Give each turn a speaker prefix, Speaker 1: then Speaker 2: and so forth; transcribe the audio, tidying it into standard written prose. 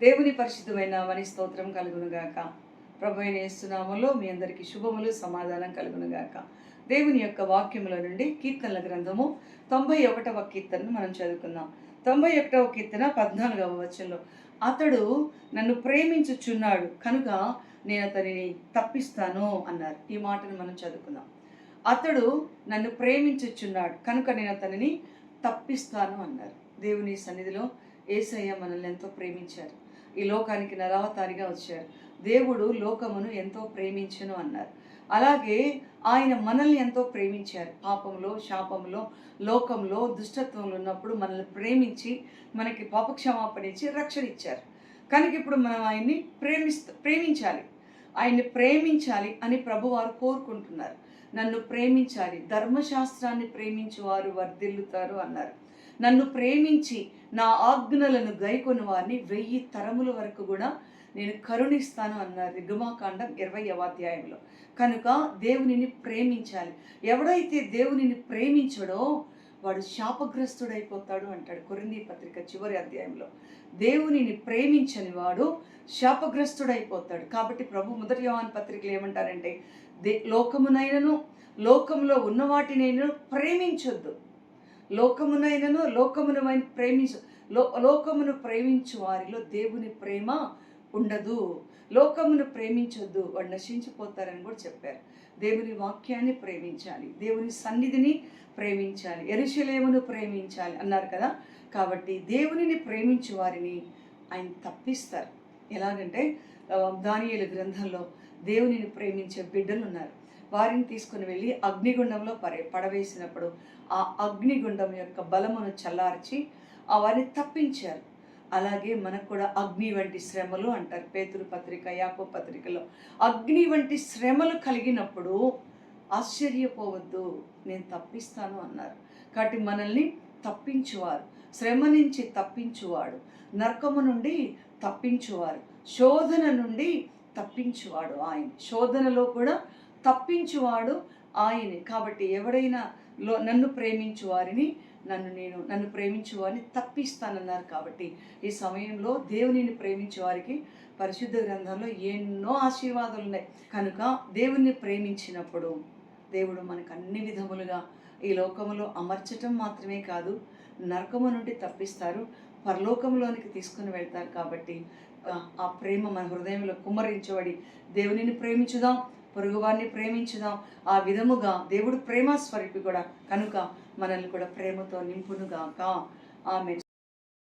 Speaker 1: దేవుని పరిశుద్ధమైన నామమునకు స్తోత్రం కలుగునుగాక. ప్రభువైన యేసు నామములో మీ అందరికీ శుభములు, సమాధానం కలుగునుగాక. దేవుని యొక్క వాక్యముల నుండి కీర్తనల గ్రంథము 91వ కీర్తనను మనం చదువుకుందాం. 91వ కీర్తన 14వ వచనంలో, అతడు నన్ను ప్రేమించుచున్నాడు కనుక నేను అతనిని తప్పిస్తాను అన్నారు. ఈ మాటను మనం చదువుకుందాం. అతడు నన్ను ప్రేమించుచున్నాడు కనుక నేను అతనిని తప్పిస్తాను అన్నారు. దేవుని సన్నిధిలో యేసయ్య మనల్ని ఎంతో ప్రేమించారు. ఈ లోకానికి నరావతారిగా వచ్చారు. దేవుడు లోకమును ఎంతో ప్రేమించును అన్నారు. అలాగే ఆయన మనల్ని ఎంతో ప్రేమించారు. పాపంలో, శాపంలో, లోకంలో, దుష్టత్వంలో ఉన్నప్పుడు మనల్ని ప్రేమించి మనకి పాపక్షమాపణ ఇచ్చి రక్షణ ఇచ్చారు. కనుక ఇప్పుడు మనం ఆయన్ని ప్రేమించాలి. ఆయన్ని ప్రేమించాలి అని ప్రభువారు కోరుకుంటున్నారు. నన్ను ప్రేమించాలి, ధర్మశాస్త్రాన్ని ప్రేమించువారు వర్ధిల్లుతారు అన్నారు. నన్ను ప్రేమించి నా ఆజ్ఞలను గైకొని వారిని 1000 తరముల వరకు కూడా నేను కరుణిస్తాను అన్నారు నిర్గమాకాండం 20వ అధ్యాయంలో. కనుక దేవునిని ప్రేమించాలి. ఎవడైతే దేవునిని ప్రేమించడో వాడు శాపగ్రస్తుడైపోతాడు అంటాడు కొరింథీ పత్రిక చివరి అధ్యాయంలో. దేవునిని ప్రేమించని వాడు శాపగ్రస్తుడైపోతాడు. కాబట్టి ప్రభు మొదటి యోహాను పత్రికలు ఏమంటారంటే, లోకమునైనను లోకంలో ఉన్న వాటినైనా ప్రేమించొద్దు. లోకమునైనను లోకమును ప్రేమించు వారిలో దేవుని ప్రేమ ఉండదు. లోకమును ప్రేమించొద్దు, వాడు నశించిపోతారని కూడా చెప్పారు. దేవుని వాక్యాన్ని ప్రేమించాలి, దేవుని సన్నిధిని ప్రేమించాలి, యెరూషలేమును ప్రేమించాలి అన్నారు కదా. కాబట్టి దేవునిని ప్రేమించు వారిని ఆయన తప్పిస్తారు. ఎలాగంటే దానియేలు గ్రంథంలో దేవునిని ప్రేమించే బిడ్డలు ఉన్నారు. వారిని తీసుకుని వెళ్ళి అగ్నిగుండంలో పడవేసినప్పుడు ఆ అగ్నిగుండం యొక్క బలమును చల్లార్చి వారిని తప్పించారు. అలాగే మనకు కూడా అగ్ని వంటి శ్రమలు అంటారు. పేతురు పత్రిక, యాకోబు పత్రికలో అగ్ని వంటి శ్రమలు కలిగినప్పుడు ఆశ్చర్యపోవద్దు, నేను తప్పిస్తాను అన్నారు. కాబట్టి మనల్ని తప్పించువారు, శ్రమ నుంచి తప్పించువాడు, నరకము నుండి తప్పించువారు, శోధన నుండి తప్పించువాడు ఆయన. శోధనలో కూడా తప్పించువాడు ఆయనే. కాబట్టి ఎవడైనా నన్ను ప్రేమించు వారిని నన్ను ప్రేమించు వారిని తప్పిస్తానన్నారు. కాబట్టి ఈ సమయంలో దేవునిని ప్రేమించే వారికి పరిశుద్ధ గ్రంథంలో ఎన్నో ఆశీర్వాదాలు ఉన్నాయి. కనుక దేవుణ్ణి ప్రేమించినప్పుడు దేవుడు మనకు అన్ని విధములుగా ఈ లోకములో అమర్చటం మాత్రమే కాదు, నరకము నుండి తప్పిస్తారు, పరలోకంలోనికి తీసుకుని వెళ్తారు. కాబట్టి ఆ ప్రేమ మన హృదయంలో కుమ్మరించబడి దేవునిని ప్రేమించుదాం, పొరుగువారిని ప్రేమించుదాం. ఆ విధముగా దేవుడు ప్రేమ స్వరూపి కూడా కనుక మనల్ని కూడా ప్రేమతో నింపునుగాక. ఆమేన్.